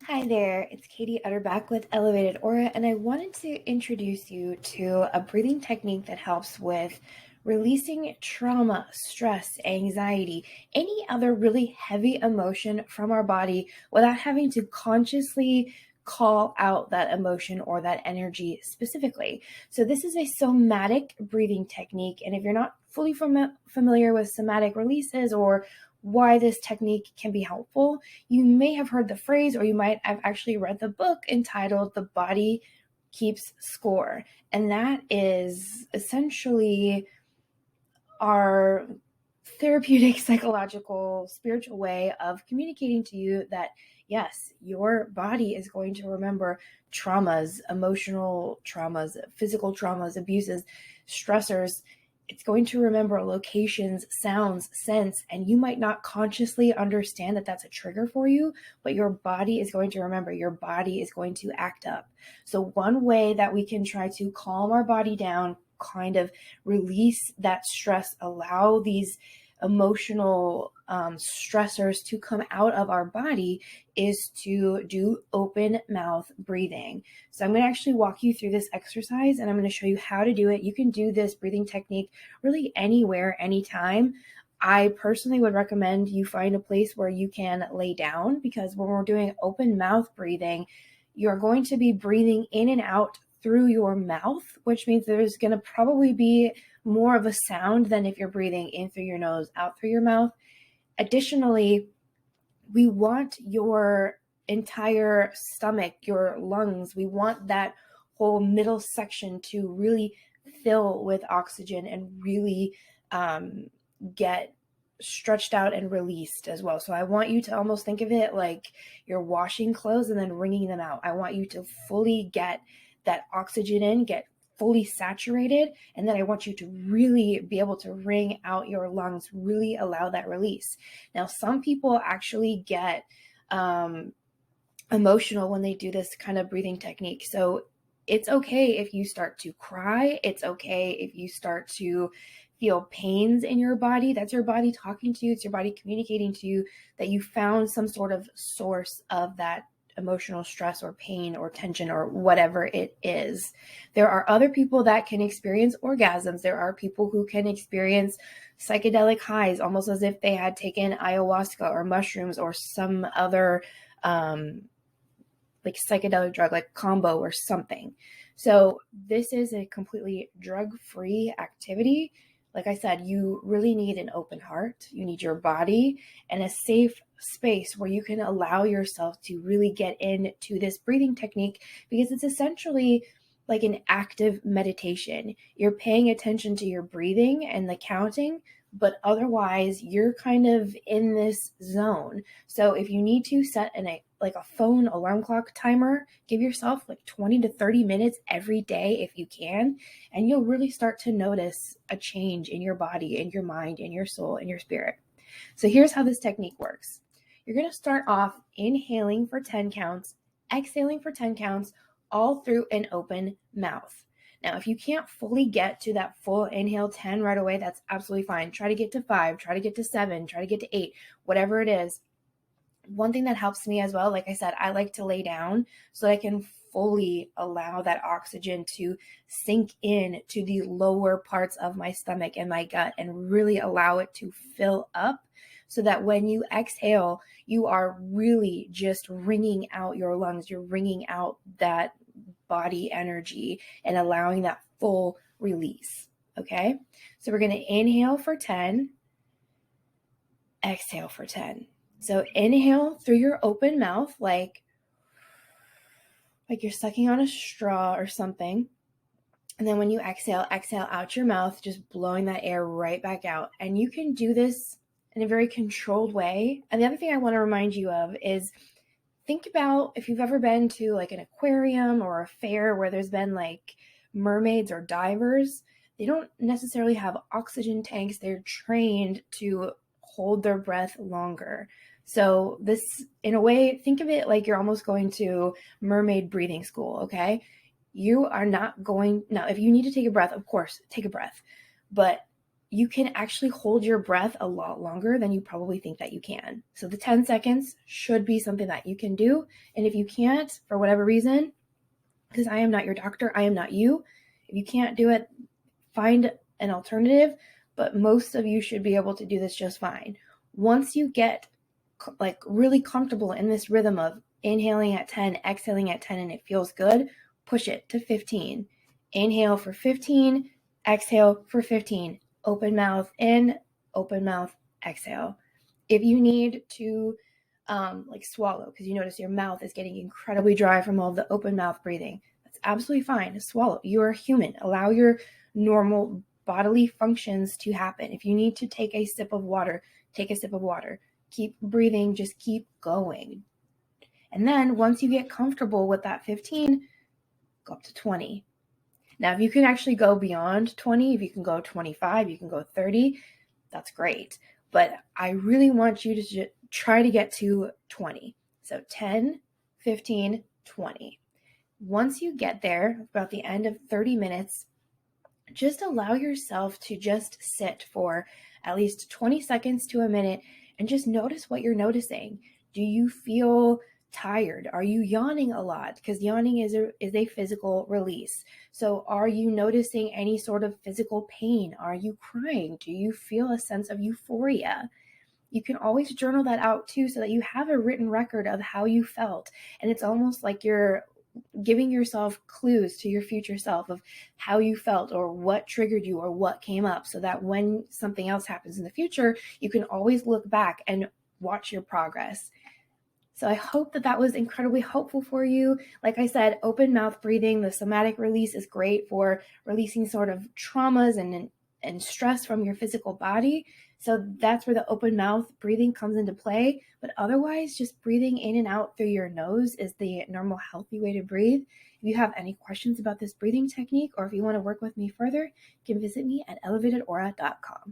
Hi there, it's Katie Utterback with Elevated Aura, and I wanted to introduce you to a breathing technique that helps with releasing trauma, stress, anxiety, any other really heavy emotion from our body without having to consciously call out that emotion or that energy specifically. So, this is a somatic breathing technique, and if you're not fully familiar with somatic releases or why this technique can be helpful, you may have heard the phrase, or you might have actually read the book entitled The Body Keeps Score. And that is essentially our therapeutic, psychological, spiritual way of communicating to you that, yes, your body is going to remember traumas, emotional traumas, physical traumas, abuses, stressors. It's going to remember locations, sounds, scents, and you might not consciously understand that that's a trigger for you, but your body is going to remember. Your body is going to act up. So one way that we can try to calm our body down, kind of release that stress, allow these emotional stressors to come out of our body, is to do open mouth breathing. So I'm going to actually walk you through this exercise, and I'm going to show you how to do it. You can do this breathing technique really anywhere, anytime. I personally would recommend you find a place where you can lay down, because when we're doing open mouth breathing, you're going to be breathing in and out through your mouth, which means there's going to probably be more of a sound than if you're breathing in through your nose, out through your mouth. Additionally, we want your entire stomach, your lungs, we want that whole middle section to really fill with oxygen and really get stretched out and released as well. So I want you to almost think of it like you're washing clothes and then wringing them out. I want you to fully get that oxygen in, get fully saturated, and then I want you to really be able to wring out your lungs, really allow that release. Now, some people actually get emotional when they do this kind of breathing technique. So it's okay if you start to cry. It's okay if you start to feel pains in your body. That's your body talking to you. It's your body communicating to you that you found some sort of source of that emotional stress or pain or tension or whatever it is. There are other people that can experience orgasms. There are people who can experience psychedelic highs, almost as if they had taken ayahuasca or mushrooms or some other like psychedelic drug, like combo or something. So this is a completely drug-free activity. Like I said, you really need an open heart. You need your body and a safe space where you can allow yourself to really get into this breathing technique, because it's essentially like an active meditation. You're paying attention to your breathing and the counting, but otherwise you're kind of in this zone. So if you need to set like a phone alarm clock timer, give yourself like 20 to 30 minutes every day if you can, and you'll really start to notice a change in your body, in your mind, in your soul, in your spirit. So here's how this technique works. You're going to start off inhaling for 10 counts, exhaling for 10 counts, all through an open mouth. Now, if you can't fully get to that full inhale 10 right away, that's absolutely fine. Try to get to 5, try to get to 7, try to get to 8, whatever it is. One thing that helps me as well, like I said, I like to lay down so that I can fully allow that oxygen to sink in to the lower parts of my stomach and my gut and really allow it to fill up, so that when you exhale, you are really just wringing out your lungs. You're wringing out that body energy and allowing that full release. Okay, so we're going to inhale for 10, exhale for 10. So inhale through your open mouth, like you're sucking on a straw or something. And then when you exhale out your mouth, just blowing that air right back out. And you can do this in a very controlled way. And the other thing I want to remind you of is, think about if you've ever been to like an aquarium or a fair where there's been like mermaids or divers. They don't necessarily have oxygen tanks. They're trained to hold their breath longer. So this, in a way, think of it like you're almost going to mermaid breathing school, okay? You are not going, now if you need to take a breath, of course, take a breath. But you can actually hold your breath a lot longer than you probably think that you can. So the 10 seconds should be something that you can do. And if you can't, for whatever reason, because I am not your doctor, I am not you. If you can't do it, find an alternative, but most of you should be able to do this just fine. Once you get like really comfortable in this rhythm of inhaling at 10, exhaling at 10, and it feels good, push it to 15. Inhale for 15, exhale for 15. Open mouth in, open mouth, exhale. If you need to like swallow because you notice your mouth is getting incredibly dry from all the open mouth breathing, that's absolutely fine. Swallow. You are human. Allow your normal bodily functions to happen. If you need to take a sip of water, take a sip of water. Keep breathing, just keep going. And then once you get comfortable with that 15, go up to 20. Now, if you can actually go beyond 20, if you can go 25, you can go 30, that's great. But I really want you to try to get to 20. So 10, 15, 20. Once you get there, about the end of 30 minutes, just allow yourself to just sit for at least 20 seconds to a minute and just notice what you're noticing. Do you feel tired? Are you yawning a lot? Because yawning is a physical release. So are you noticing any sort of physical pain? Are you crying? Do you feel a sense of euphoria? You can always journal that out too, so that you have a written record of how you felt. And it's almost like you're giving yourself clues to your future self of how you felt or what triggered you or what came up, so that when something else happens in the future, you can always look back and watch your progress. So I hope that was incredibly helpful for you. Like I said, open mouth breathing, the somatic release, is great for releasing sort of traumas and stress from your physical body. So that's where the open mouth breathing comes into play. But otherwise, just breathing in and out through your nose is the normal, healthy way to breathe. If you have any questions about this breathing technique, or if you want to work with me further, you can visit me at elevatedaura.com.